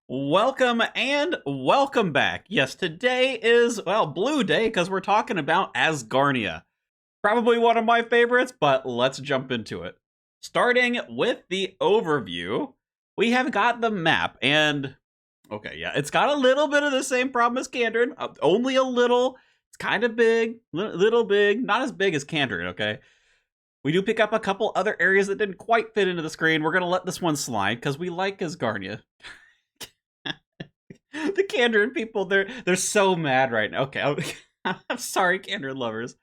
Welcome and welcome back. Yes, today is, well, Blue Day because we're talking about Asgarnia. Probably one of my favorites, but let's jump into it. Starting with the overview, we have got the map, and okay, yeah, it's got a little bit of the same problem as Kandrin, only a little. It's kind of big, little big, not as big as Kandrin, okay? We do pick up a couple other areas that didn't quite fit into the screen. We're going to let this one slide because we like Asgarnia. The Kandrin people, they're so mad right now. Okay, I'm sorry, Kandrin lovers.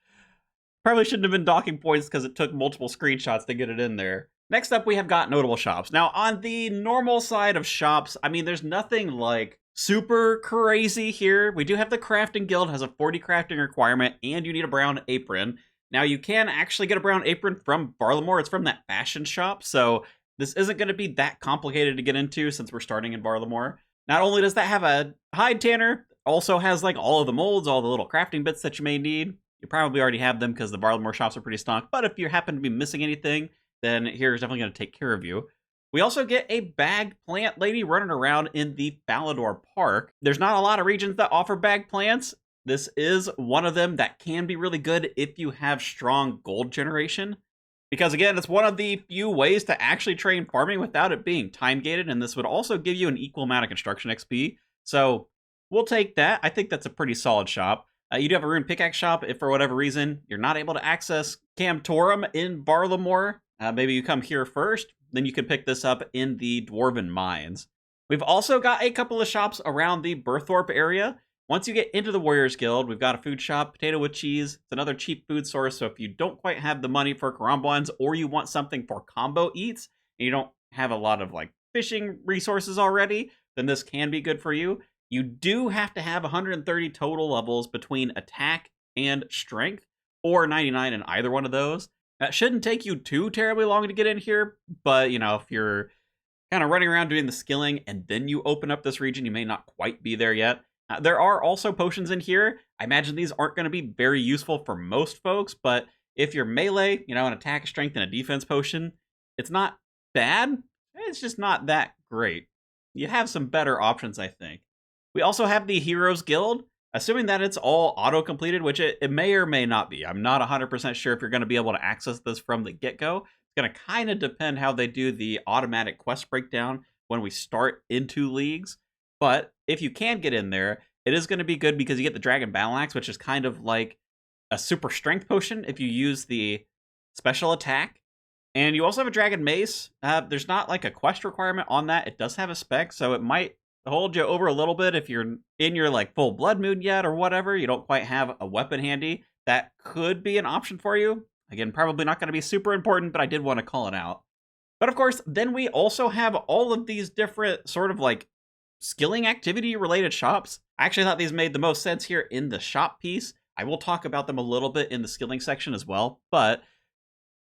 Probably shouldn't have been docking points because it took multiple screenshots to get it in there. Next up, we have got notable shops. Now, on the normal side of shops, I mean, there's nothing like super crazy here. We do have the crafting guild, has a 40 crafting requirement, and you need a brown apron. Now, you can actually get a brown apron from Barlamore. It's from that fashion shop, so this isn't going to be that complicated to get into since we're starting in Barlamore. Not only does that have a hide tanner, also has like all of the molds, all the little crafting bits that you may need. You probably already have them because the Barlamore shops are pretty stocked, but if you happen to be missing anything, then here's definitely going to take care of you. We also get a bagged plant lady running around in the Falador Park. There's not a lot of regions that offer bagged plants. This is one of them that can be really good if you have strong gold generation. Because again, it's one of the few ways to actually train farming without it being time gated, and this would also give you an equal amount of construction XP. So we'll take that. I think that's a pretty solid shop. You do have a rune pickaxe shop if for whatever reason you're not able to access Camtorum in Barlamore. Maybe you come here first, then you can pick this up in the Dwarven Mines. We've also got a couple of shops around the Berthorpe area. Once you get into the Warriors Guild, we've got a food shop, potato with cheese. It's another cheap food source, so if you don't quite have the money for karambwans or you want something for combo eats, and you don't have a lot of like fishing resources already, then this can be good for you. You do have to have 130 total levels between attack and strength, or 99 in either one of those. That shouldn't take you too terribly long to get in here, but you know, if you're kind of running around doing the skilling and then you open up this region, you may not quite be there yet. There are also potions in here. I imagine these aren't going to be very useful for most folks, but if you're melee, you know, an attack, strength, and a defense potion, it's not bad. It's just not that great. You have some better options, I think. We also have the Heroes Guild, assuming that it's all auto-completed, which it may or may not be. I'm not 100% sure if you're going to be able to access this from the get-go. It's going to kind of depend how they do the automatic quest breakdown when we start into leagues. But if you can get in there, it is going to be good because you get the Dragon Battle Axe, which is kind of like a super strength potion if you use the special attack. And you also have a Dragon Mace. There's not like a quest requirement on that. It does have a spec, so it might hold you over a little bit if you're in your like full blood mood yet or whatever. You don't quite have a weapon handy. That could be an option for you. Again, probably not going to be super important, but I did want to call it out. But of course, then we also have all of these different sort of like skilling activity related shops. I actually thought these made the most sense here in the shop piece. I will talk about them a little bit in the skilling section as well, but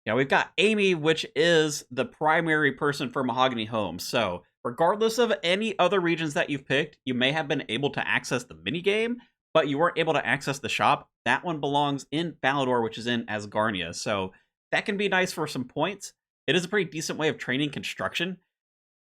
yeah, we've got Amy, which is the primary person for Mahogany Home. So regardless of any other regions that you've picked, you may have been able to access the minigame, but you weren't able to access the shop. That one belongs in Falador, which is in Asgarnia. So that can be nice for some points. It is a pretty decent way of training construction.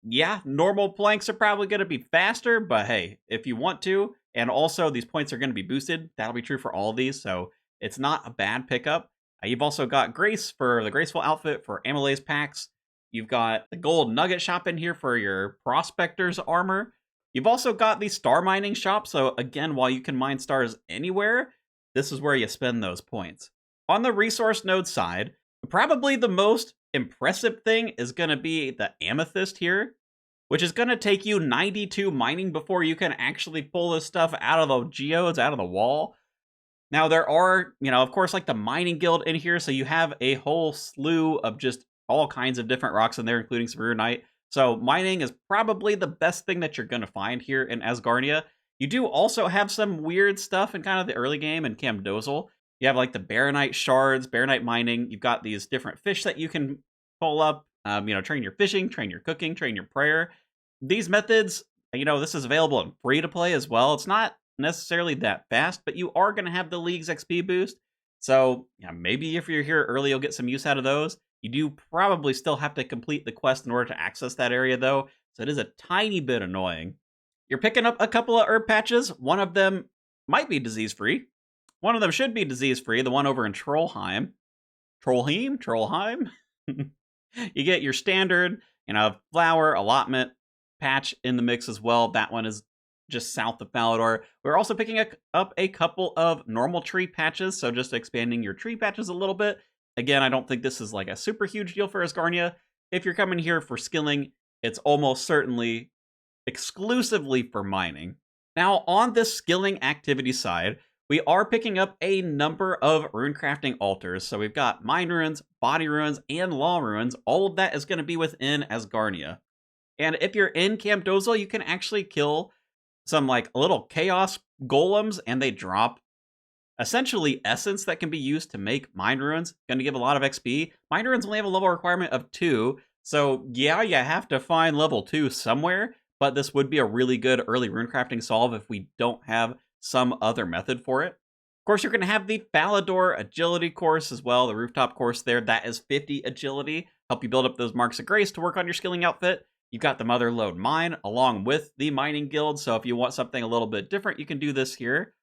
Yeah, normal planks are probably going to be faster, but hey, if you want to, and also these points are going to be boosted, that'll be true for all of these, so it's not a bad pickup. You've also got Grace for the Graceful outfit for Amylaise packs. You've got the Gold Nugget shop in here for your Prospector's armor. You've also got the Star Mining shop, so again, while you can mine stars anywhere, this is where you spend those points. On the resource node side, probably the most impressive thing is going to be the Amethyst here, which is going to take you 92 mining before you can actually pull this stuff out of the geodes, out of the wall. Now, there are, you know, of course, like the mining guild in here, so you have a whole slew of just all kinds of different rocks in there, including Spherunite. So mining is probably the best thing that you're going to find here in Asgarnia. You do also have some weird stuff in kind of the early game in Camdozel. You have like the Baronite shards, Baronite mining. You've got these different fish that you can pull up, you know, train your fishing, train your cooking, train your prayer. These methods, you know, this is available in free to play as well. It's not necessarily that fast, but you are going to have the league's XP boost. So yeah, maybe if you're here early, you'll get some use out of those. You do probably still have to complete the quest in order to access that area though. So it is a tiny bit annoying. You're picking up a couple of herb patches. One of them might be disease-free. One of them should be disease-free, the one over in Trollheim. Trollheim? You get your standard, flower allotment patch in the mix as well. That one is just south of Falador. We're also picking up a couple of normal tree patches, so just expanding your tree patches a little bit. Again, I don't think this is like a super huge deal for Asgarnia. If you're coming here for skilling, it's almost certainly exclusively for mining. Now, on this skilling activity side, we are picking up a number of runecrafting altars. So we've got Mind Runes, Body Runes, and Law Runes. All of that is going to be within Asgarnia. And if you're in Camp Dozel, you can actually kill some like little chaos golems, and they drop essentially essence that can be used to make Mind Runes. Going to give a lot of XP. Mind Runes only have a level requirement of 2. So yeah, you have to find level 2 somewhere, but this would be a really good early runecrafting solve if we don't have some other method for it. Of course, you're going to have the Falador agility course as well, the rooftop course there. That is 50 agility. Help you build up those marks of grace to work on your skilling outfit. You've got the Mother Lode Mine along with the Mining Guild. So if you want something a little bit different, you can do this here.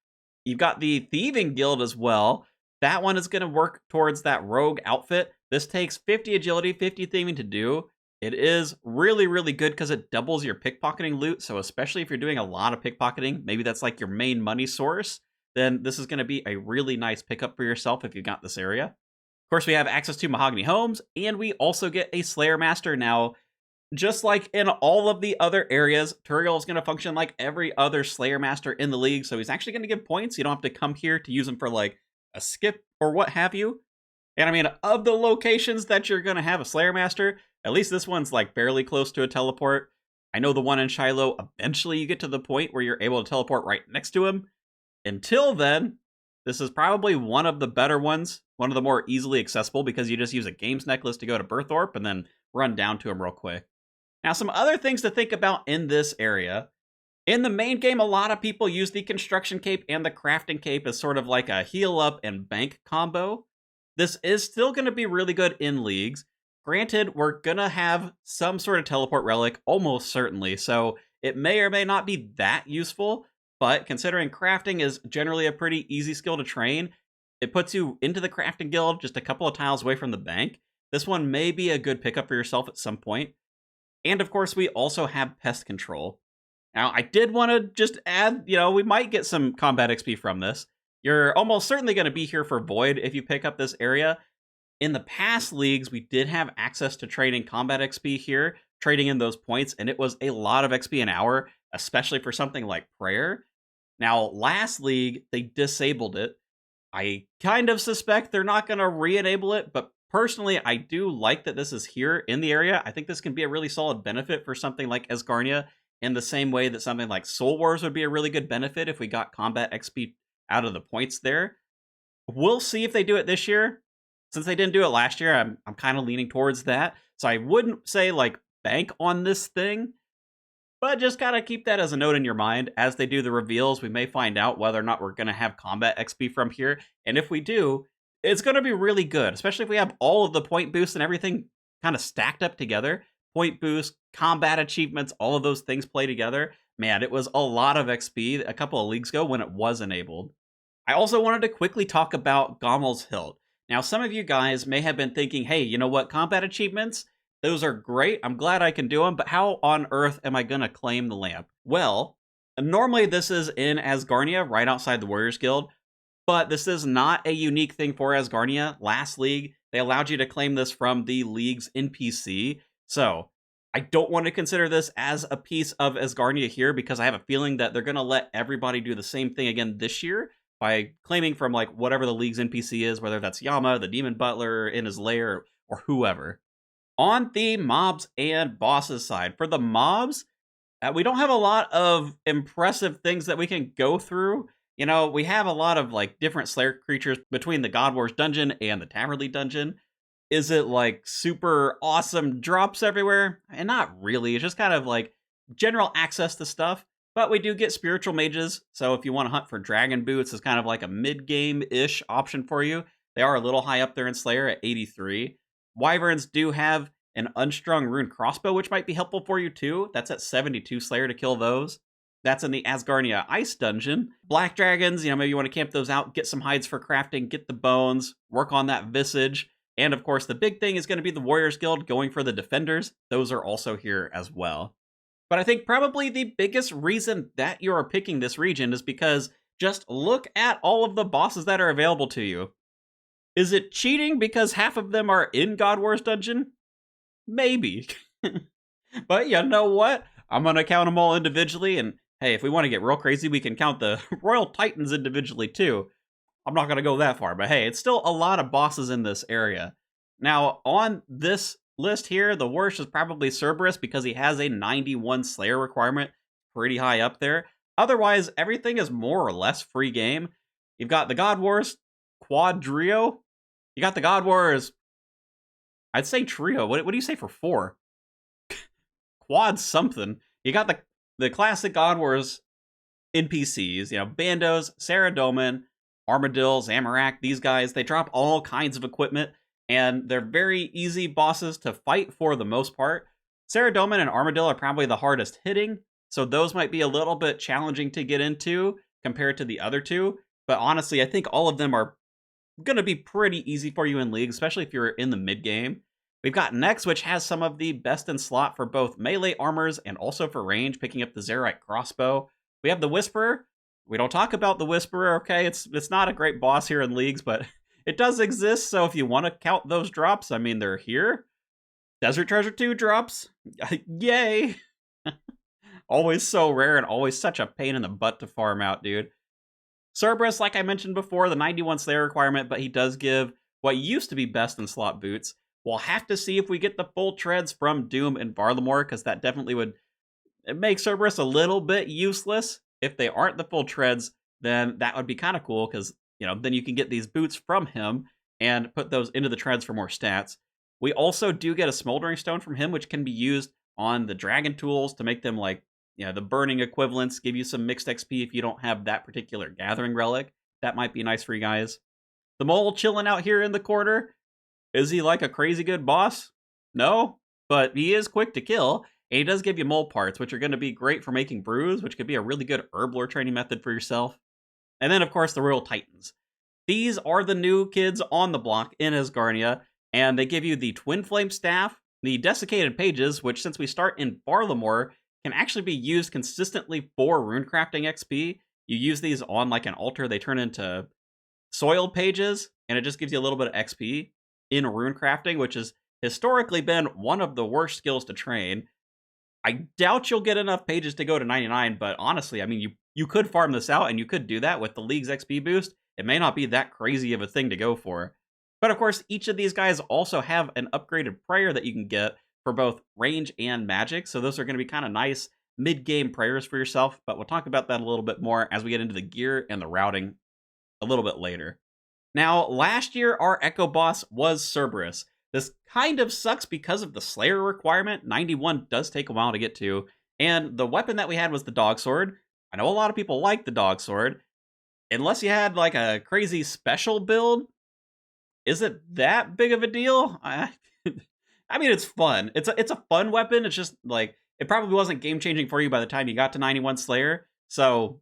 You've got the Thieving Guild as well. That one is going to work towards that rogue outfit. This takes 50 agility, 50 thieving to do. It is really, really good because it doubles your pickpocketing loot. So especially if you're doing a lot of pickpocketing, maybe that's like your main money source, then this is going to be a really nice pickup for yourself if you got this area. Of course, we have access to Mahogany Homes, and we also get a Slayer Master. Now, just like in all of the other areas, Turiel is going to function like every other Slayer Master in the league. So he's actually going to give points. You don't have to come here to use them for like a skip or what have you. And I mean, of the locations that you're going to have a Slayer Master, at least this one's like fairly close to a teleport. I know the one in Shiloh, eventually you get to the point where you're able to teleport right next to him. Until then, this is probably one of the better ones, one of the more easily accessible, because you just use a Games Necklace to go to Berthorpe and then run down to him real quick. Now, some other things to think about in this area. In the main game, a lot of people use the Construction Cape and the Crafting Cape as sort of like a heal up and bank combo. This is still going to be really good in leagues. Granted, we're going to have some sort of teleport relic, almost certainly, so it may or may not be that useful, but considering crafting is generally a pretty easy skill to train, it puts you into the Crafting Guild just a couple of tiles away from the bank. This one may be a good pickup for yourself at some point. And of course, we also have Pest Control. Now, I did want to just add, we might get some combat XP from this. You're almost certainly going to be here for Void if you pick up this area. In the past leagues, we did have access to trading combat XP here, trading in those points, and it was a lot of XP an hour, especially for something like Prayer. Now, last league, they disabled it. I kind of suspect they're not going to re-enable it, but personally, I do like that this is here in the area. I think this can be a really solid benefit for something like Asgarnia, in the same way that something like Soul Wars would be a really good benefit if we got combat XP out of the points there. We'll see if they do it this year. Since they didn't do it last year, I'm kind of leaning towards that. So I wouldn't say like bank on this thing, but just gotta keep that as a note in your mind. As they do the reveals, we may find out whether or not we're going to have combat XP from here. And if we do, it's going to be really good, especially if we have all of the point boosts and everything kind of stacked up together. Point boost, combat achievements, all of those things play together. Man, it was a lot of XP a couple of leagues ago when it was enabled. I also wanted to quickly talk about Gommel's Hilt. Now, some of you guys may have been thinking, hey, you know what, combat achievements, those are great. I'm glad I can do them, but how on earth am I going to claim the lamp? Well, normally this is in Asgarnia, right outside the Warriors Guild, but this is not a unique thing for Asgarnia. Last league, they allowed you to claim this from the league's NPC. So I don't want to consider this as a piece of Asgarnia here, because I have a feeling that they're going to let everybody do the same thing again this year by claiming from like whatever the league's NPC is, whether that's Yama, the Demon Butler in his lair, or whoever. On the mobs and bosses side, for the mobs, we don't have a lot of impressive things that we can go through. We have a lot of like different Slayer creatures between the God Wars dungeon and the Taverley dungeon. Is it like super awesome drops everywhere? And not really. It's just kind of like general access to stuff. But we do get spiritual mages. So if you want to hunt for dragon boots, it's kind of like a mid-game-ish option for you. They are a little high up there in Slayer at 83. Wyverns do have an unstrung rune crossbow, which might be helpful for you too. That's at 72 Slayer to kill those. That's in the Asgarnia Ice Dungeon. Black dragons, maybe you want to camp those out, get some hides for crafting, get the bones, work on that visage. And of course, the big thing is going to be the Warriors Guild going for the defenders. Those are also here as well. But I think probably the biggest reason that you are picking this region is because just look at all of the bosses that are available to you. Is it cheating because half of them are in God Wars Dungeon? Maybe. But you know what? I'm going to count them all individually, and hey, if we want to get real crazy, we can count the Royal Titans individually too. I'm not going to go that far, but hey, it's still a lot of bosses in this area. Now, on this list here, the worst is probably Cerberus because he has a 91 Slayer requirement, pretty high up there. Otherwise, everything is more or less free game. You've got the God Wars Quadrio. You got the God Wars, I'd say trio. What do you say for 4? Quad something. You got the classic God Wars NPCs, Bandos, Saradomin, Armadillo, Zamorak, these guys, they drop all kinds of equipment, and they're very easy bosses to fight for the most part. Saradomin and Armadillo are probably the hardest hitting, so those might be a little bit challenging to get into compared to the other two, but honestly, I think all of them are going to be pretty easy for you in League, especially if you're in the mid-game. We've got Nex, which has some of the best in slot for both melee armors and also for range, picking up the Zerite crossbow. We have the Whisperer. We don't talk about the Whisperer, okay? It's not a great boss here in Leagues, but it does exist, so if you want to count those drops, I mean, they're here. Desert Treasure 2 drops. Yay! Always so rare and always such a pain in the butt to farm out, dude. Cerberus, like I mentioned before, the 91 Slayer requirement, but he does give what used to be best in slot boots. We'll have to see if we get the full treads from Doom and Varlamore, because that definitely would make Cerberus a little bit useless. If they aren't the full treads, then that would be kind of cool, because then you can get these boots from him and put those into the treads for more stats. We also do get a Smoldering Stone from him, which can be used on the Dragon Tools to make them like, the burning equivalents, give you some mixed XP if you don't have that particular Gathering Relic. That might be nice for you guys. The Mole chilling out here in the corner. Is he like a crazy good boss? No, but he is quick to kill, and he does give you mole parts, which are going to be great for making brews, which could be a really good herb lore training method for yourself. And then, of course, the Royal Titans. These are the new kids on the block in Asgarnia, and they give you the Twin Flame Staff, the Desiccated Pages, which, since we start in Varlamore, can actually be used consistently for runecrafting XP. You use these on like an altar, they turn into soiled pages, and it just gives you a little bit of XP in runecrafting, which has historically been one of the worst skills to train. I doubt you'll get enough pages to go to 99, but honestly, I mean, you could farm this out, and you could do that with the League's XP boost. It may not be that crazy of a thing to go for. But of course, each of these guys also have an upgraded prayer that you can get for both range and magic, so those are going to be kind of nice mid-game prayers for yourself, but we'll talk about that a little bit more as we get into the gear and the routing a little bit later. Now, last year, our Echo boss was Cerberus. This kind of sucks because of the Slayer requirement. 91 does take a while to get to, and the weapon that we had was the Dog Sword. I know a lot of people like the Dog Sword. Unless you had like a crazy special build, is it that big of a deal? I mean, it's fun. It's a fun weapon. It's just like, it probably wasn't game-changing for you by the time you got to 91 Slayer. So,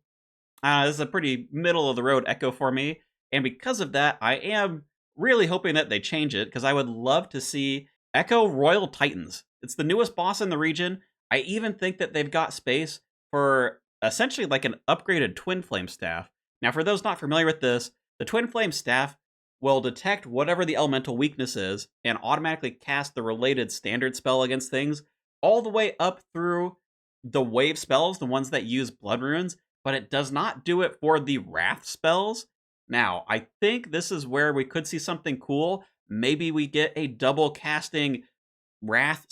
this is a pretty middle-of-the-road Echo for me. And because of that, I am really hoping that they change it, because I would love to see Echo Royal Titans. It's the newest boss in the region. I even think that they've got space for essentially like an upgraded Twin Flame Staff. Now, for those not familiar with this, the Twin Flame Staff will detect whatever the elemental weakness is and automatically cast the related standard spell against things, all the way up through the wave spells, the ones that use blood runes, but it does not do it for the wrath spells. Now, I think this is where we could see something cool. Maybe we get a double casting wrath,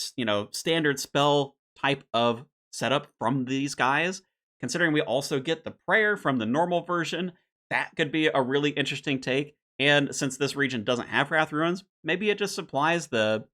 standard spell type of setup from these guys. Considering we also get the prayer from the normal version, that could be a really interesting take. And since this region doesn't have wrath runes, maybe it just supplies the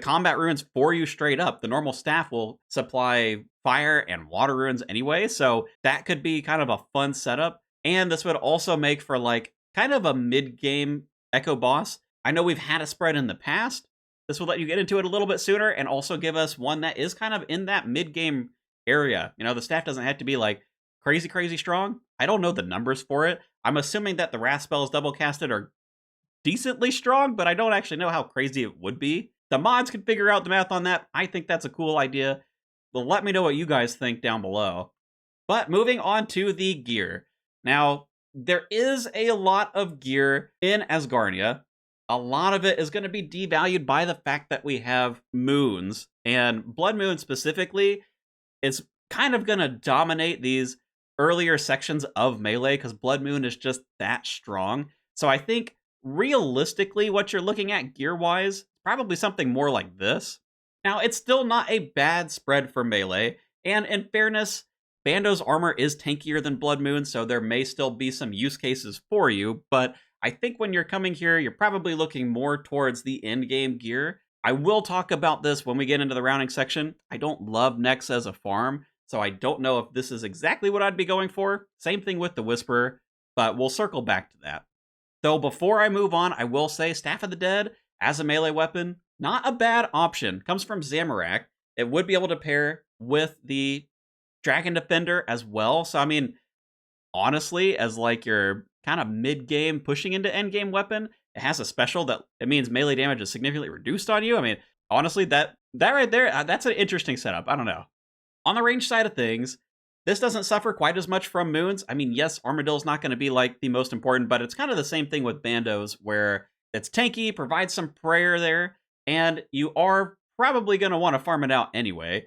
combat runes for you straight up. The normal staff will supply fire and water runes anyway, so that could be kind of a fun setup. And this would also make for like kind of a mid-game Echo boss. I know we've had a spread in the past. This will let you get into it a little bit sooner and also give us one that is kind of in that mid-game area. The staff doesn't have to be like crazy, crazy strong. I don't know the numbers for it. I'm assuming that the wrath spells double casted are decently strong, but I don't actually know how crazy it would be. The mods can figure out the math on that. I think that's a cool idea. But let me know what you guys think down below. But moving on to the gear. Now, there is a lot of gear in Asgarnia. A lot of it is going to be devalued by the fact that we have moons. And Blood Moon specifically is kind of going to dominate these earlier sections of Melee because Blood Moon is just that strong. So I think realistically, what you're looking at gear-wise, probably something more like this. Now, it's still not a bad spread for Melee, and in fairness, Bando's armor is tankier than Blood Moon, so there may still be some use cases for you, but I think when you're coming here, you're probably looking more towards the end-game gear. I will talk about this when we get into the rounding section. I don't love Nex as a farm, so I don't know if this is exactly what I'd be going for. Same thing with the Whisperer, but we'll circle back to that. Though before I move on, I will say Staff of the Dead as a melee weapon, not a bad option. Comes from Zamorak. It would be able to pair with the Dragon Defender as well. So, I mean, honestly, as like your kind of mid-game pushing into end-game weapon, it has a special that it means melee damage is significantly reduced on you. I mean, honestly, that right there, that's an interesting setup. I don't know. On the range side of things, this doesn't suffer quite as much from moons. I mean, yes, Armadill's not going to be like the most important, but it's kind of the same thing with Bandos, where it's tanky, provides some prayer there, and you are probably going to want to farm it out anyway.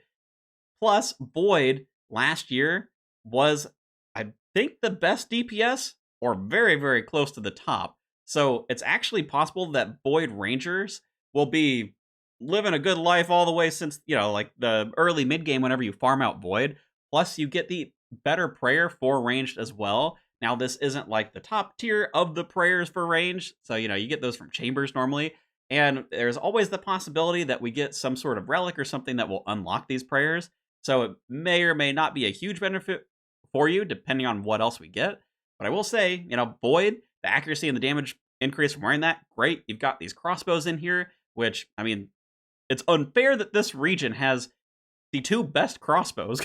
Plus, Void last year was, I think, the best DPS, or very, very close to the top. So it's actually possible that Void Rangers will be living a good life all the way since, you know, like the early mid-game whenever you farm out Void. Plus, you get the better prayer for ranged as well. Now, this isn't like the top tier of the prayers for ranged, so, you know, you get those from chambers normally. And there's always the possibility that we get some sort of relic or something that will unlock these prayers. So it may or may not be a huge benefit for you, depending on what else we get. But I will say, you know, Void, the accuracy and the damage increase from wearing that, great. You've got these crossbows in here, which, I mean, it's unfair that this region has the two best crossbows.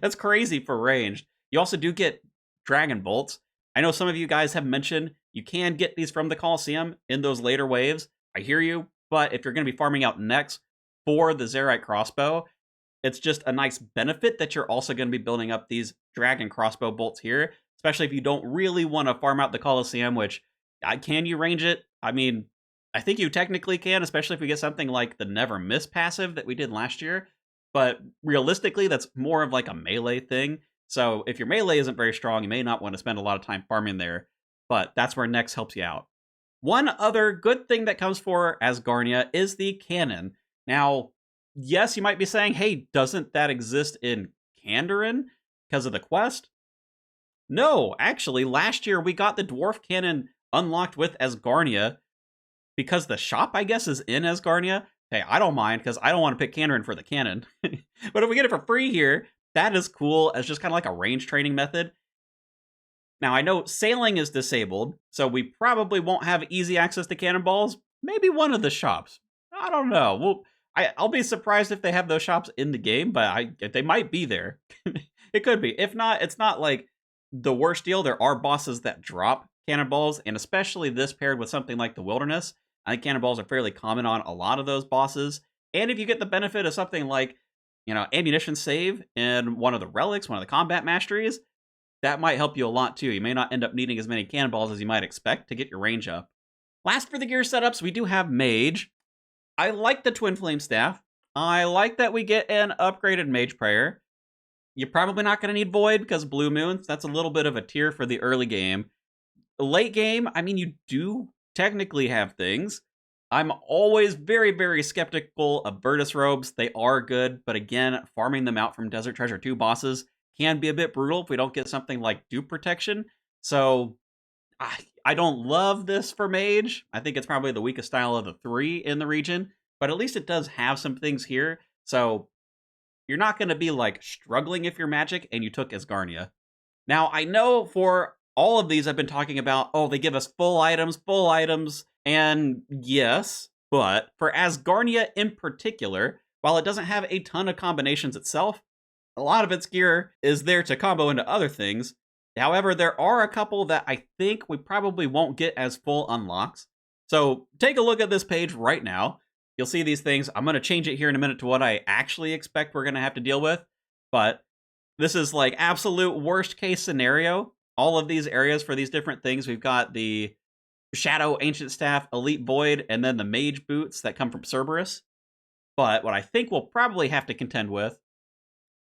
That's crazy for ranged. You also do get Dragon Bolts. I know some of you guys have mentioned you can get these from the Coliseum in those later waves. I hear you, but if you're going to be farming out next for the Zerite crossbow, it's just a nice benefit that you're also going to be building up these Dragon crossbow bolts here, especially if you don't really want to farm out the Coliseum, which, can you range it? I mean, I think you technically can, especially if we get something like the Never Miss passive that we did last year. But realistically, that's more of like a melee thing. So if your melee isn't very strong, you may not want to spend a lot of time farming there. But that's where Nex helps you out. One other good thing that comes for Asgarnia is the cannon. Now, yes, you might be saying, hey, doesn't that exist in Kandarin because of the quest? No, actually, last year we got the Dwarf Cannon unlocked with Asgarnia because the shop, I guess, is in Asgarnia. Hey, I don't mind because I don't want to pick Kandarin for the cannon. But if we get it for free here, that is cool as just kind of like a range training method. Now, I know sailing is disabled, so we probably won't have easy access to cannonballs. Maybe one of the shops. I don't know. I'll be surprised if they have those shops in the game, but they might be there. It could be. If not, it's not like the worst deal. There are bosses that drop cannonballs, and especially this paired with something like the Wilderness. I think cannonballs are fairly common on a lot of those bosses. And if you get the benefit of something like, you know, ammunition save in one of the relics, one of the combat masteries, that might help you a lot too. You may not end up needing as many cannonballs as you might expect to get your range up. Last for the gear setups, we do have Mage. I like the Twin Flame Staff. I like that we get an upgraded Mage Prayer. You're probably not going to need Void because Blue Moons, that's a little bit of a tier for the early game. The late game, I mean, you do technically have things. I'm always very, very skeptical of Virtus Robes. They are good, but again, farming them out from Desert Treasure 2 bosses can be a bit brutal if we don't get something like Dupe Protection. So I don't love this for Mage. I think it's probably the weakest style of the three in the region, but at least it does have some things here. So you're not going to be like struggling if you're Magic and you took Asgarnia. Now, I know for all of these I've been talking about, oh, they give us full items, and yes, but for Asgarnia in particular, while it doesn't have a ton of combinations itself, A lot of its gear is there to combo into other things. However, there are a couple that I think we probably won't get as full unlocks. So take a look at this page right now. You'll see these things. I'm going to change it here in a minute to what I actually expect we're going to have to deal with. But this is like absolute worst case scenario. All of these areas for these different things. We've got the Shadow Ancient Staff, Elite Void, and then the Mage Boots that come from Cerberus. But what I think we'll probably have to contend with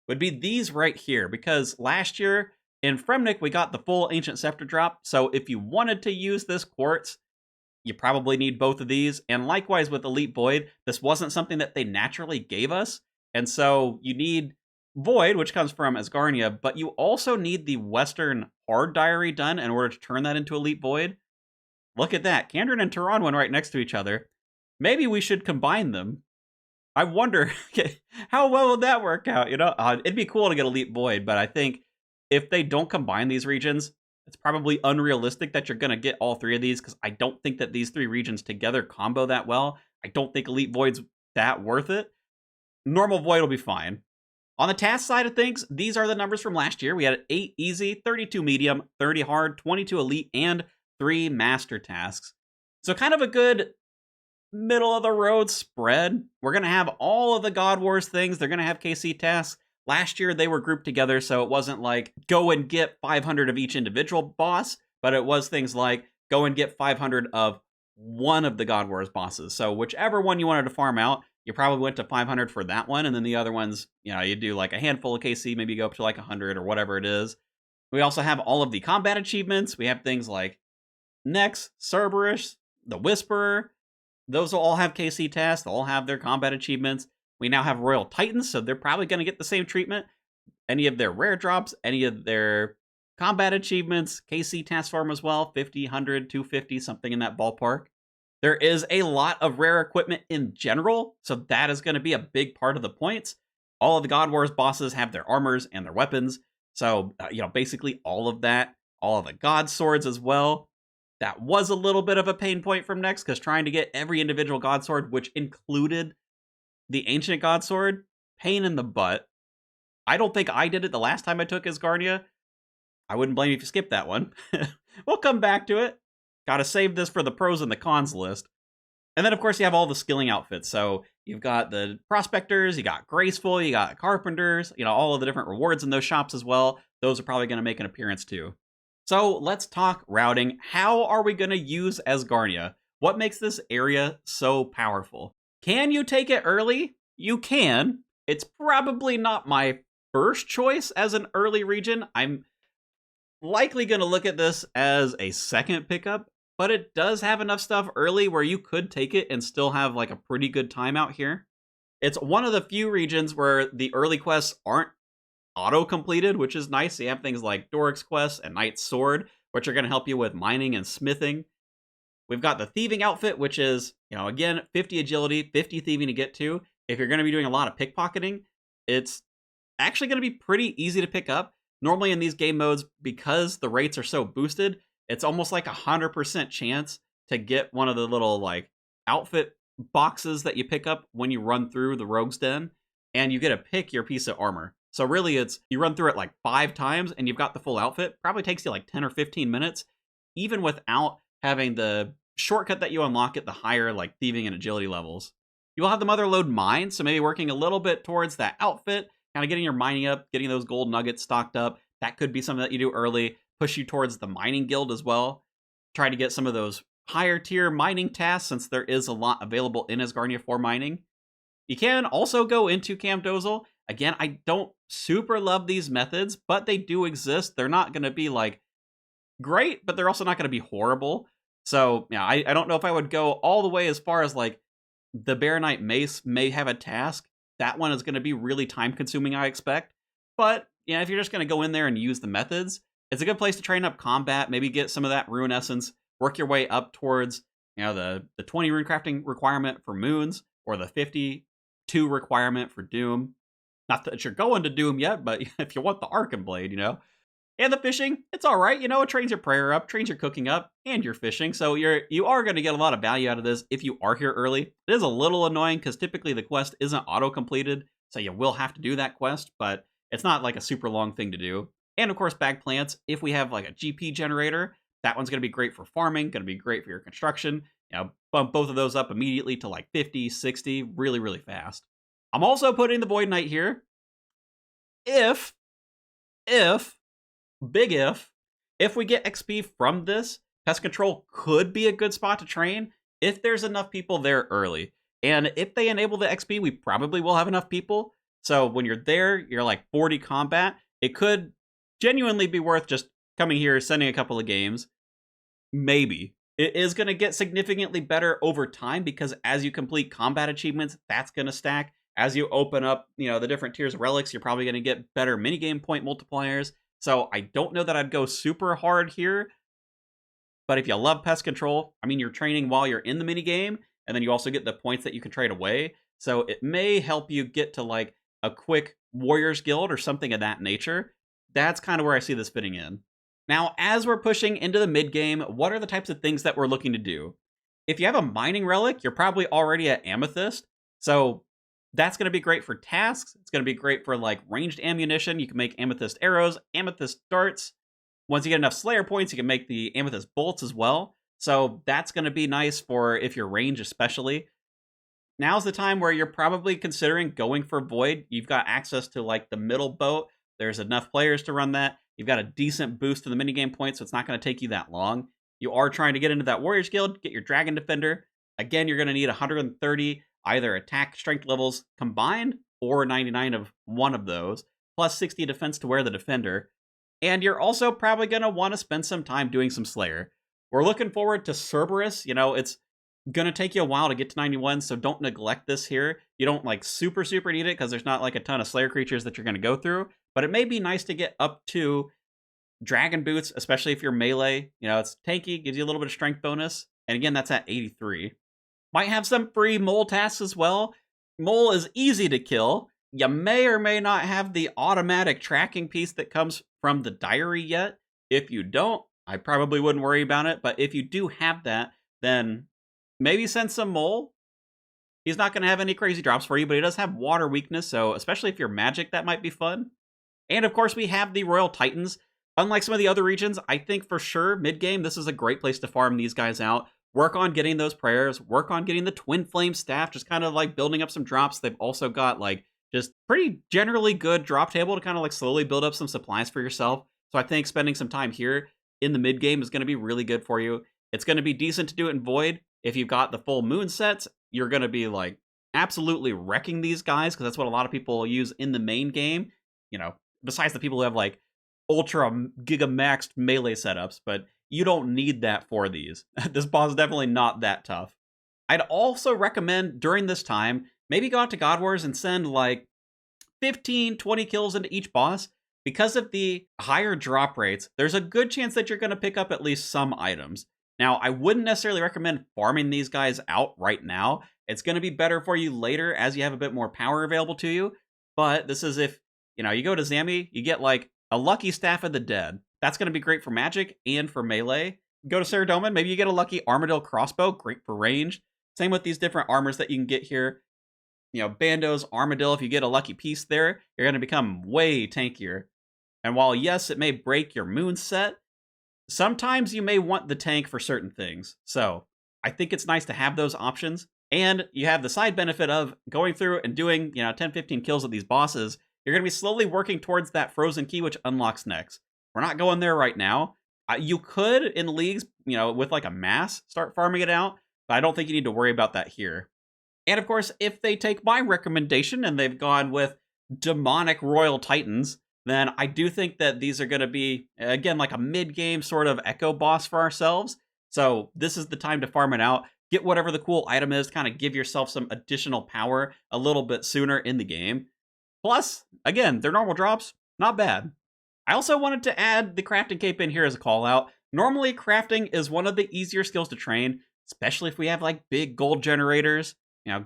would be these right here, because last year in Fremnik we got the full Ancient Scepter drop, so if you wanted to use this quartz, you probably need both of these, and likewise with Elite Void, this wasn't something that they naturally gave us, and so you need Void, which comes from Asgarnia, but you also need the Western Hard Diary done in order to turn that into Elite Void. Look at that, Kourend and Tehran went right next to each other. Maybe we should combine them. I wonder how well would that work out, you know? It'd be cool to get Elite Void, but I think if they don't combine these regions, it's probably unrealistic that you're going to get all three of these, because I don't think that these three regions together combo that well. I don't think Elite Void's that worth it. Normal Void will be fine. On the task side of things, these are the numbers from last year. We had 8 easy, 32 medium, 30 hard, 22 elite, and 3 master tasks. So kind of a good middle of the road spread. We're going to have all of the God Wars things. They're going to have KC tasks. Last year they were grouped together, so it wasn't like go and get 500 of each individual boss, but it was things like go and get 500 of one of the God Wars bosses. So whichever one you wanted to farm out, you probably went to 500 for that one, and then the other ones, you know, you do like a handful of KC, maybe go up to like 100 or whatever it is. We also have all of the combat achievements. We have things like Nex, Cerberus, the Whisperer. Those will all have KC tasks. They'll all have their combat achievements. We now have Royal Titans, so they're probably going to get the same treatment. Any of their rare drops, any of their combat achievements, KC task farm as well, 50, 100, 250, something in that ballpark. There is a lot of rare equipment in general, so that is going to be a big part of the points. All of the God Wars bosses have their armors and their weapons, so, you know, basically all of that. All of the God Swords as well. That was a little bit of a pain point from Nex, because trying to get every individual God Sword, which included the Ancient God Sword, pain in the butt. I don't think I did it the last time I took Asgarnia. I wouldn't blame you if you skipped that one. We'll come back to it. Gotta save this for the pros and the cons list. And then, of course, you have all the skilling outfits. So you've got the Prospectors, you got Graceful, you got Carpenters, you know, all of the different rewards in those shops as well. Those are probably going to make an appearance too. So let's talk routing. How are we going to use Asgarnia? What makes this area so powerful? Can you take it early? You can. It's probably not my first choice as an early region. I'm likely going to look at this as a second pickup, but it does have enough stuff early where you could take it and still have like a pretty good time out here. It's one of the few regions where the early quests aren't auto-completed, which is nice. You have things like Doric's Quest and Knight's Sword, which are going to help you with mining and smithing. We've got the Thieving outfit, which is, you know, again, 50 agility, 50 thieving to get to. If you're going to be doing a lot of pickpocketing, it's actually going to be pretty easy to pick up. Normally in these game modes, because the rates are so boosted, it's almost like 100% chance to get one of the little like outfit boxes that you pick up when you run through the Rogue's Den, and you get to pick your piece of armor. So really it's, you run through it like 5 times and you've got the full outfit. Probably takes you like 10 or 15 minutes, even without having the shortcut that you unlock at the higher like thieving and agility levels. You will have the Motherlode mine, so maybe working a little bit towards that outfit, kind of getting your mining up, getting those gold nuggets stocked up. That could be something that you do early. Push you towards the mining guild as well. Try to get some of those higher tier mining tasks, since there is a lot available in Asgarnia for mining. You can also go into Camp Dozel. Again, I don't super love these methods, but they do exist. They're not going to be like great, but they're also not going to be horrible. So yeah, I don't know if I would go all the way as far as like the Bear Knight Mace may have a task. That one is going to be really time consuming, I expect. But yeah, if you're just going to go in there and use the methods, it's a good place to train up combat, maybe get some of that rune essence, work your way up towards, you know, the 20 rune crafting requirement for Moons, or the 52 requirement for Doom. Not that you're going to Doom yet, but if you want the Arkham Blade, you know. And the fishing, it's all right. You know, it trains your prayer up, trains your cooking up, and your fishing. So you are going to get a lot of value out of this if you are here early. It is a little annoying because typically the quest isn't auto-completed, so you will have to do that quest. But It's not like a super long thing to do. And of course, bag plants, if we have like a GP generator, that one's going to be great for farming, going to be great for your construction. Bump both of those up immediately to like 50, 60, really, really fast. I'm also putting the Void Knight here. If, big if we get XP from this, pest control could be a good spot to train if there's enough people there early. And if they enable the XP, we probably will have enough people. So when you're there, you're like 40 combat. It could genuinely be worth just coming here, sending a couple of games. Maybe. It is going to get significantly better over time because as you complete combat achievements, that's going to stack. As you open up, the different tiers of relics, you're probably going to get better minigame point multipliers. So I don't know that I'd go super hard here. But if you love pest control, you're training while you're in the minigame, and then you also get the points that you can trade away. So it may help you get to like a quick Warriors Guild or something of that nature. That's kind of where I see this fitting in. Now, as we're pushing into the mid-game, what are the types of things that we're looking to do? If you have a mining relic, you're probably already at Amethyst. So that's going to be great for tasks. It's going to be great for like ranged ammunition. You can make Amethyst arrows, Amethyst darts. Once you get enough Slayer points, you can make the Amethyst bolts as well. So that's going to be nice for if you're range especially. Now's the time where you're probably considering going for Void. You've got access to like the middle boat. There's enough players to run that. You've got a decent boost to the minigame points, so it's not going to take you that long. You are trying to get into that Warriors Guild, get your Dragon Defender. Again, you're going to need 130 either attack strength levels combined or 99 of one of those, plus 60 defense to wear the Defender. And you're also probably going to want to spend some time doing some Slayer. We're looking forward to Cerberus. It's going to take you a while to get to 91, so don't neglect this here. You don't like super need it because there's not like a ton of Slayer creatures that you're going to go through, but it may be nice to get up to Dragon Boots, especially if you're melee. It's tanky, gives you a little bit of strength bonus, and again, that's at 83. Might have some free mole tasks as well. Mole is easy to kill. You may or may not have the automatic tracking piece that comes from the diary yet. If you don't, I probably wouldn't worry about it, but if you do have that, then maybe send some Mole. He's not going to have any crazy drops for you, but he does have water weakness, so especially if you're magic, that might be fun. And of course, we have the Royal Titans. Unlike some of the other regions, I think for sure, mid-game, this is a great place to farm these guys out. Work on getting those prayers, work on getting the Twin Flame Staff, just kind of like building up some drops. They've also got like just pretty generally good drop table to kind of like slowly build up some supplies for yourself. So I think spending some time here in the mid-game is going to be really good for you. It's going to be decent to do it in Void. If you've got the full moon sets, you're going to be like absolutely wrecking these guys because that's what a lot of people use in the main game. Besides the people who have like ultra giga maxed melee setups, but you don't need that for these. This boss is definitely not that tough. I'd also recommend during this time, maybe go out to God Wars and send like 15, 20 kills into each boss. Because of the higher drop rates, there's a good chance that you're going to pick up at least some items. Now, I wouldn't necessarily recommend farming these guys out right now. It's going to be better for you later as you have a bit more power available to you. But this is if, you go to Zami, you get like a lucky Staff of the Dead. That's going to be great for magic and for melee. Go to Saradomin, maybe you get a lucky Armadillo crossbow, great for range. Same with these different armors that you can get here. Bandos, Armadillo, if you get a lucky piece there, you're going to become way tankier. And while, yes, it may break your moon set, sometimes you may want the tank for certain things. So I think it's nice to have those options. And you have the side benefit of going through and doing, 10, 15 kills of these bosses. You're going to be slowly working towards that frozen key, which unlocks next. We're not going there right now. You could, in leagues, with like a mass, start farming it out. But I don't think you need to worry about that here. And of course, if they take my recommendation and they've gone with demonic Royal Titans, then I do think that these are going to be, again, like a mid-game sort of echo boss for ourselves. So this is the time to farm it out. Get whatever the cool item is, kind of give yourself some additional power a little bit sooner in the game. Plus, again, their normal drops, not bad. I also wanted to add the crafting cape in here as a call out. Normally, crafting is one of the easier skills to train, especially if we have like big gold generators.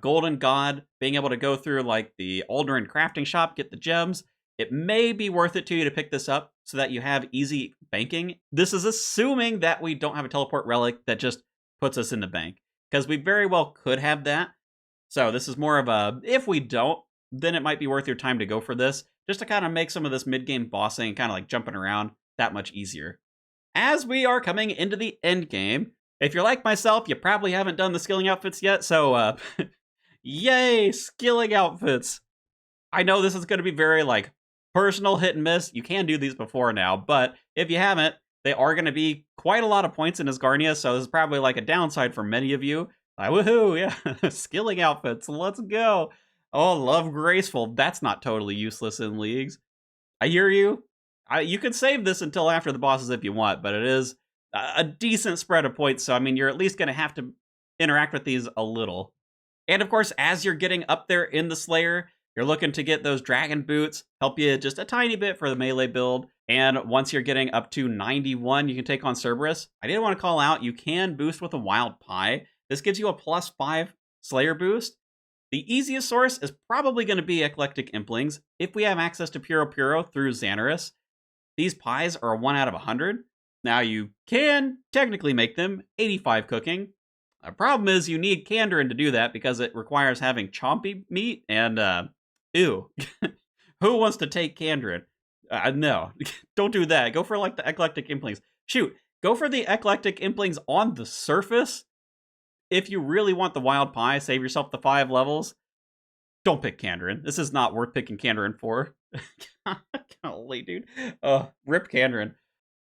Golden God, being able to go through like the Alderan crafting shop, get the gems. It may be worth it to you to pick this up so that you have easy banking. This is assuming that we don't have a teleport relic that just puts us in the bank, because we very well could have that. So this is more of a, if we don't, then it might be worth your time to go for this just to kind of make some of this mid-game bossing, kind of like jumping around, that much easier. As we are coming into the end game, if you're like myself, you probably haven't done the skilling outfits yet, so yay, skilling outfits. I know this is going to be very like personal hit and miss. You can do these before now, but if you haven't, they are going to be quite a lot of points in Asgarnia, so this is probably like a downside for many of you. Like, woohoo, yeah, skilling outfits, let's go. Oh, love graceful. That's not totally useless in leagues. I hear you. You can save this until after the bosses if you want, but it is a decent spread of points, so I mean, you're at least going to have to interact with these a little. And of course, as you're getting up there in the Slayer, you're looking to get those dragon boots, help you just a tiny bit for the melee build. And once you're getting up to 91, you can take on Cerberus. I did want to call out, you can boost with a Wild Pie. This gives you a +5 Slayer boost. The easiest source is probably going to be Eclectic Implings. If we have access to Puro Puro through Xanaris, these pies are a 1 out of 100. Now you can technically make them 85 cooking. The problem is you need Kandarin to do that because it requires having chompy meat and ew. Who wants to take Kandarin? No, don't do that. Go for like the Eclectic Implings. Shoot, go for the Eclectic Implings on the surface. If you really want the Wild Pie, save yourself the 5 levels. Don't pick Kandarin. This is not worth picking Kandarin for. Golly, dude. Rip Kandarin.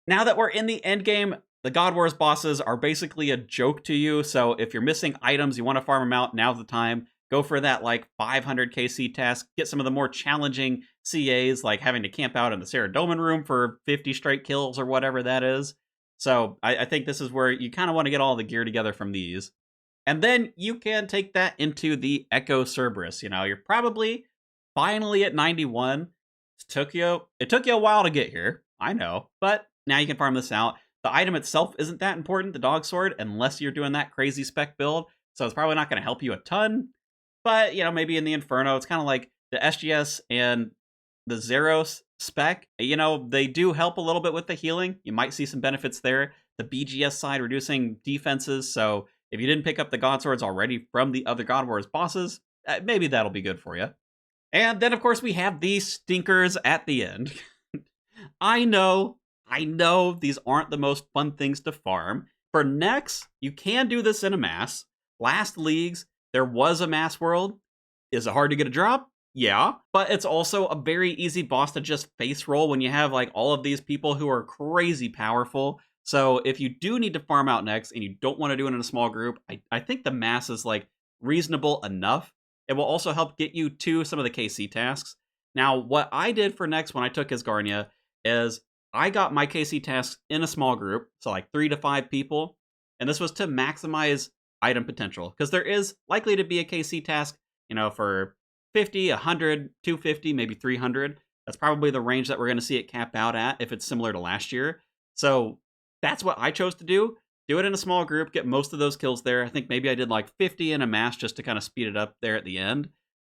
Now that we're in the end game, the God Wars bosses are basically a joke to you. So if you're missing items, you want to farm them out, now's the time. Go for that like 500 KC task. Get some of the more challenging CAs, like having to camp out in the Saradomin room for 50 straight kills or whatever that is. So I think this is where you kind of want to get all the gear together from these. And then you can take that into the Echo Cerberus. You know, you're probably finally at 91. It took you a while to get here, I know, but now you can farm this out. The item itself isn't that important, the Dog Sword, unless you're doing that crazy spec build, so it's probably not going to help you a ton. But, you know, maybe in the Inferno, it's kind of like the SGS and the Zeros spec. You know, they do help a little bit with the healing. You might see some benefits there. The BGS side reducing defenses, so if you didn't pick up the God Swords already from the other God Wars bosses, maybe that'll be good for you. And then, of course, we have these stinkers at the end. I know these aren't the most fun things to farm. For Nex, you can do this in a mass. Last leagues, there was a mass world. Is it hard to get a drop? Yeah, but it's also a very easy boss to just face roll when you have like all of these people who are crazy powerful. So if you do need to farm out Nex and you don't want to do it in a small group, I think the mass is like reasonable enough. It will also help get you to some of the KC tasks. Now, what I did for Nex when I took Asgarnia is I got my KC tasks in a small group, so like 3 to 5 people, and this was to maximize item potential, because there is likely to be a KC task, you know, for 50, 100, 250, maybe 300. That's probably the range that we're going to see it cap out at if it's similar to last year. So that's what I chose to do. Do it in a small group, get most of those kills there. I think maybe I did like 50 in a mass just to kind of speed it up there at the end.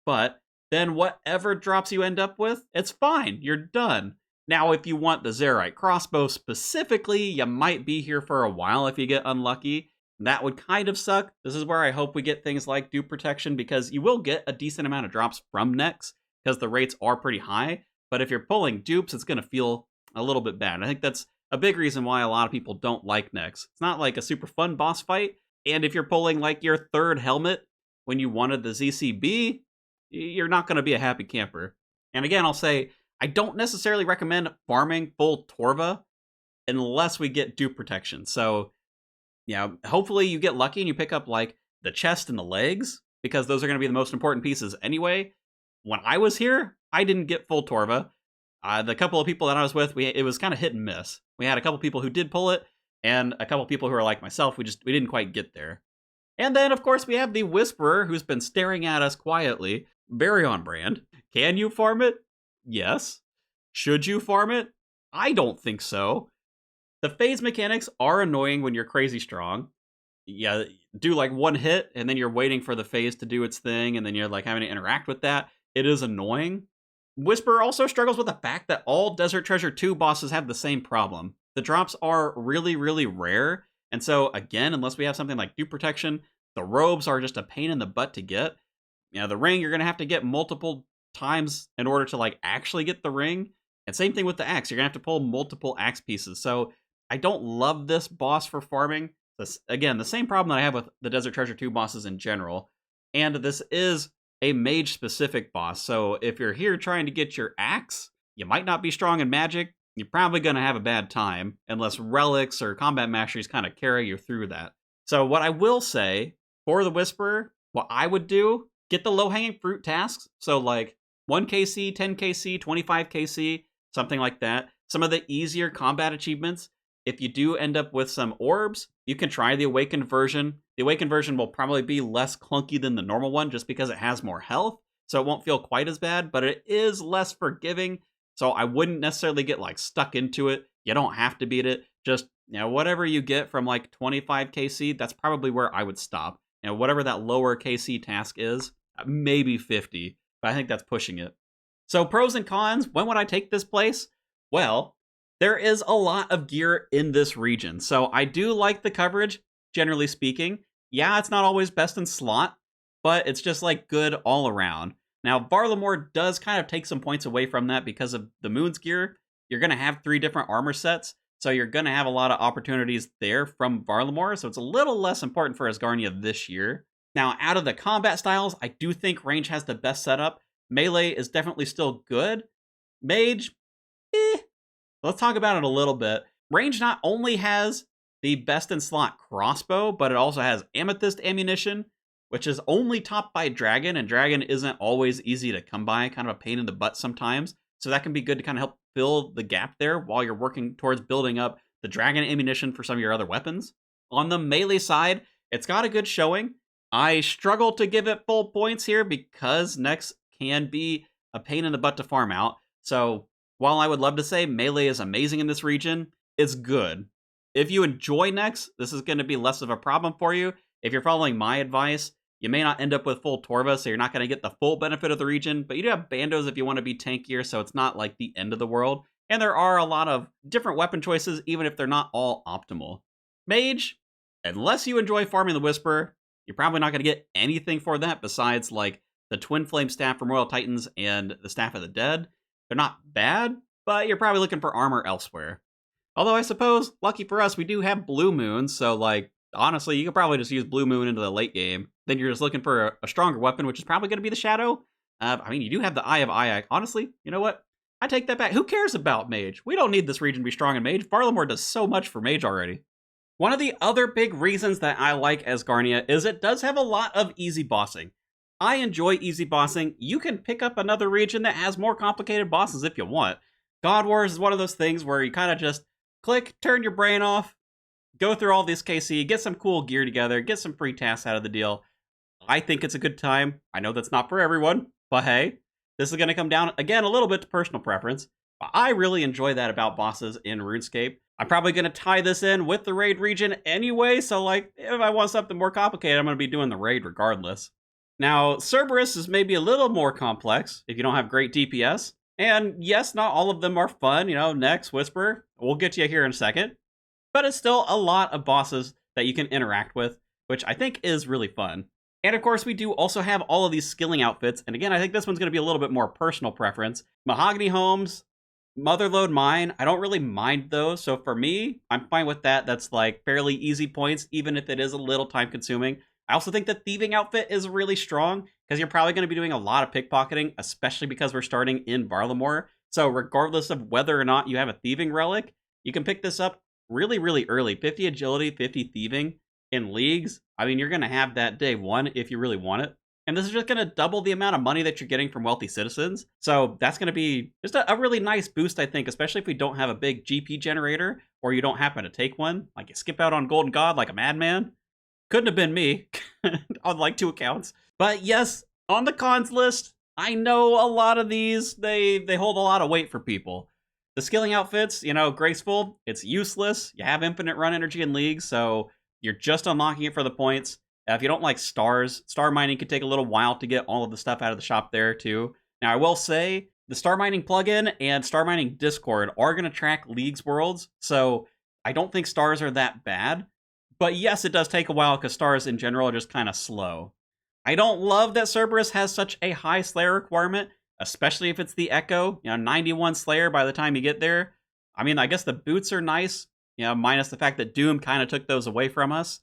But then whatever drops you end up with, it's fine. You're done. Now, if you want the Zerite crossbow specifically, you might be here for a while if you get unlucky. That would kind of suck. This is where I hope we get things like dupe protection, because you will get a decent amount of drops from Nex, because the rates are pretty high. But if you're pulling dupes, it's going to feel a little bit bad. I think that's a big reason why a lot of people don't like Nex. It's not like a super fun boss fight, and if you're pulling like your third helmet when you wanted the ZCB, you're not going to be a happy camper. And again, I'll say, I don't necessarily recommend farming full Torva unless we get dupe protection. So, yeah, hopefully you get lucky and you pick up like the chest and the legs, because those are going to be the most important pieces anyway. When I was here, I didn't get full Torva. The couple of people that I was with, it was kind of hit and miss. We had a couple people who did pull it, and a couple people who are like myself, we didn't quite get there. And then, of course, we have the Whisperer, who's been staring at us quietly. Very on brand. Can you farm it? Yes. Should you farm it? I don't think so. The phase mechanics are annoying when you're crazy strong. Yeah, do like one hit, and then you're waiting for the phase to do its thing, and then you're like having to interact with that. It is annoying. Whisperer also struggles with the fact that all Desert Treasure 2 bosses have the same problem. The drops are really, really rare, and so, again, unless we have something like dupe protection, the robes are just a pain in the butt to get. You know, the ring, you're going to have to get multiple times in order to like actually get the ring. And same thing with the axe. You're gonna have to pull multiple axe pieces. So I don't love this boss for farming. This, again, the same problem that I have with the Desert Treasure 2 bosses in general. And this is a mage specific boss. So if you're here trying to get your axe, you might not be strong in magic. You're probably going to have a bad time unless relics or combat masteries kind of carry you through that. So what I will say for the Whisperer, what I would do, get the low hanging fruit tasks. So like 1 KC, 10 KC, 25 KC, something like that. Some of the easier combat achievements. If you do end up with some orbs, you can try the Awakened version. The Awakened version will probably be less clunky than the normal one just because it has more health, so it won't feel quite as bad, but it is less forgiving, so I wouldn't necessarily get like stuck into it. You don't have to beat it. Just, whatever you get from like 25 KC, that's probably where I would stop. Whatever that lower KC task is, maybe 50, but I think that's pushing it. So pros and cons, when would I take this place? Well, there is a lot of gear in this region, so I do like the coverage, generally speaking. Yeah, it's not always best in slot, but it's just like good all around. Now, Varlamore does kind of take some points away from that because of the Moon's gear. You're going to have 3 different armor sets, so you're going to have a lot of opportunities there from Varlamore, so it's a little less important for Asgarnia this year. Now, out of the combat styles, I do think range has the best setup. Melee is definitely still good. Mage, let's talk about it a little bit. Range not only has the best in slot crossbow, but it also has amethyst ammunition, which is only topped by dragon, and dragon isn't always easy to come by, kind of a pain in the butt sometimes. So that can be good to kind of help fill the gap there while you're working towards building up the dragon ammunition for some of your other weapons. On the melee side, it's got a good showing. I struggle to give it full points here because Nex can be a pain in the butt to farm out. So while I would love to say melee is amazing in this region, it's good. If you enjoy Nex, this is going to be less of a problem for you. If you're following my advice, you may not end up with full Torva, so you're not going to get the full benefit of the region, but you do have bandos if you want to be tankier, so it's not like the end of the world. And there are a lot of different weapon choices, even if they're not all optimal. Mage, unless you enjoy farming the Whisperer, you're probably not going to get anything for that besides like the Twin Flame Staff from Royal Titans and the Staff of the Dead. They're not bad, but you're probably looking for armor elsewhere. Although I suppose, lucky for us, we do have Blue Moon, so like, honestly, you could probably just use Blue Moon into the late game. Then you're just looking for a stronger weapon, which is probably going to be the Shadow. You do have the Eye of Eye. Honestly, you know what? I take that back. Who cares about Mage? We don't need this region to be strong in Mage. Varlamore does so much for Mage already. One of the other big reasons that I like Asgarnia is it does have a lot of easy bossing. I enjoy easy bossing. You can pick up another region that has more complicated bosses if you want. God Wars is one of those things where you kind of just click, turn your brain off, go through all this KC, get some cool gear together, get some free tasks out of the deal. I think it's a good time. I know that's not for everyone, but hey, this is going to come down, again, a little bit to personal preference. But I really enjoy that about bosses in RuneScape. I'm probably going to tie this in with the raid region anyway, so like, if I want something more complicated, I'm going to be doing the raid regardless. Now, Cerberus is maybe a little more complex if you don't have great DPS. And yes, not all of them are fun, Nex, Whisper, we'll get to you here in a second. But it's still a lot of bosses that you can interact with, which I think is really fun. And of course, we do also have all of these skilling outfits. And again, I think this one's going to be a little bit more personal preference. Mahogany Homes, Motherlode Mine, I don't really mind those. So for me, I'm fine with that. That's like fairly easy points, even if it is a little time consuming. I also think the Thieving outfit is really strong because you're probably going to be doing a lot of pickpocketing, especially because we're starting in Varlamore. So regardless of whether or not you have a Thieving relic, you can pick this up really, really early. 50 agility, 50 thieving in leagues. You're going to have that day one if you really want it. And this is just going to double the amount of money that you're getting from wealthy citizens. So that's going to be just a really nice boost, I think, especially if we don't have a big GP generator or you don't happen to take one. Like you skip out on Golden God like a madman. Couldn't have been me on like 2 accounts. But yes, on the cons list, I know a lot of these, they hold a lot of weight for people. The skilling outfits, graceful, it's useless. You have infinite run energy in leagues, so you're just unlocking it for the points. If you don't like stars, star mining could take a little while to get all of the stuff out of the shop there too. Now I will say, the star mining plugin and star mining Discord are going to track leagues worlds, so I don't think stars are that bad. But yes, it does take a while because stars in general are just kind of slow. I don't love that Cerberus has such a high Slayer requirement. especially if it's the Echo. 91 Slayer by the time you get there. I mean, I guess the boots are nice, minus the fact that Doom kind of took those away from us.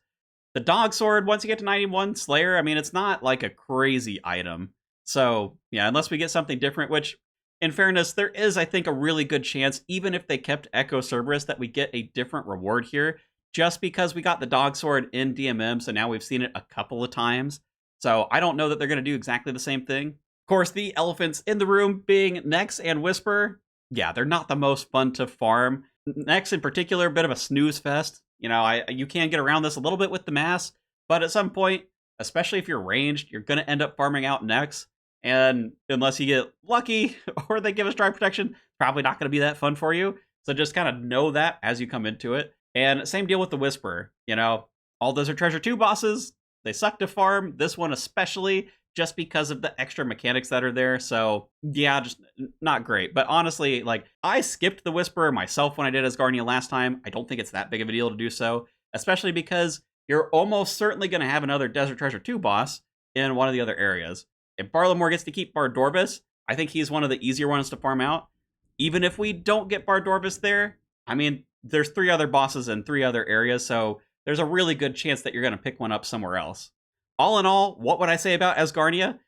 The dog sword, once you get to 91 Slayer, I mean, it's not like a crazy item. So, yeah, unless we get something different, which, in fairness, there is, I think, a really good chance, even if they kept Echo Cerberus, that we get a different reward here, just because we got the dog sword in DMM, so now we've seen it a couple of times. So I don't know that they're going to do exactly the same thing. Of course, the elephants in the room being Nex and Whisper, yeah, they're not the most fun to farm. Nex in particular, a bit of a snooze fest. You can get around this a little bit with the mass, but at some point, especially if you're ranged, you're going to end up farming out Nex. And unless you get lucky or they give us drive protection, probably not going to be that fun for you. So just kind of know that as you come into it. And same deal with the Whisper. All Desert Treasure 2 bosses, they suck to farm. This one especially, just because of the extra mechanics that are there. So yeah, just not great. But honestly, I skipped the Whisperer myself when I did Asgarnia last time. I don't think it's that big of a deal to do so, especially because you're almost certainly going to have another Desert Treasure 2 boss in one of the other areas. If Barlamore gets to keep Bardorvis, I think he's one of the easier ones to farm out. Even if we don't get Bardorvis there, I mean, there's 3 other bosses in 3 other areas, so there's a really good chance that you're going to pick one up somewhere else. All in all, what would I say about Asgarnia?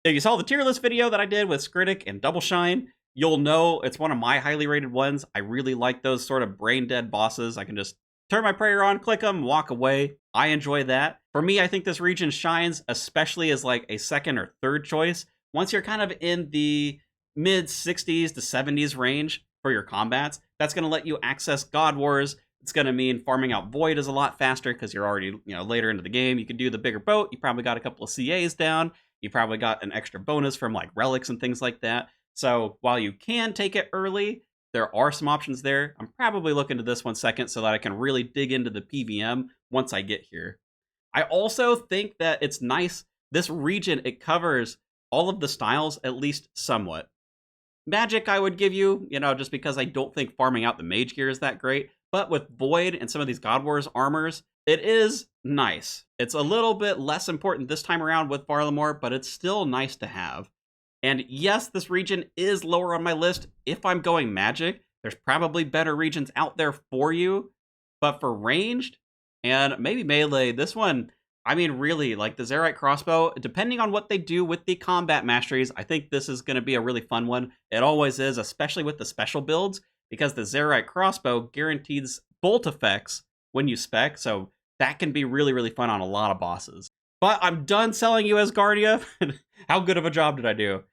If you saw the tier list video that I did with Skritic and Double Shine, you'll know it's one of my highly rated ones. I really like those sort of brain dead bosses. I can just turn my prayer on, click them, walk away. I enjoy that. For me, I think this region shines, especially as a second or third choice. Once you're kind of in the mid 60s to 70s range for your combats, that's going to let you access God Wars. It's going to mean farming out Void is a lot faster because you're already, later into the game. You can do the bigger boat. You probably got a couple of CAs down. You probably got an extra bonus from relics and things like that. So while you can take it early, there are some options there. I'm probably looking to this one second so that I can really dig into the PVM once I get here. I also think that it's nice. This region, it covers all of the styles, at least somewhat. Magic, I would give you, just because I don't think farming out the mage gear is that great. But with Void and some of these God Wars armors, it is nice. It's a little bit less important this time around with Varlamore, but it's still nice to have. And yes, this region is lower on my list. If I'm going Magic, there's probably better regions out there for you. But for ranged and maybe melee, this one, I mean, really, the Zerite Crossbow, depending on what they do with the combat masteries, I think this is going to be a really fun one. It always is, especially with the special builds, because the Zerite Crossbow guarantees bolt effects when you spec, so that can be really, really fun on a lot of bosses. But I'm done selling you Asgarnia. How good of a job did I do?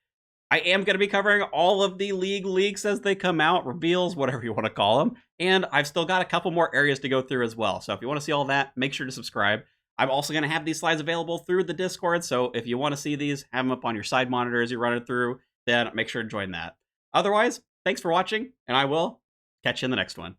I am going to be covering all of the League leaks as they come out, reveals, whatever you want to call them, and I've still got a couple more areas to go through as well. So if you want to see all that, make sure to subscribe. I'm also going to have these slides available through the Discord, so if you want to see these, have them up on your side monitor as you run it through, then make sure to join that. Otherwise, thanks for watching, and I will catch you in the next one.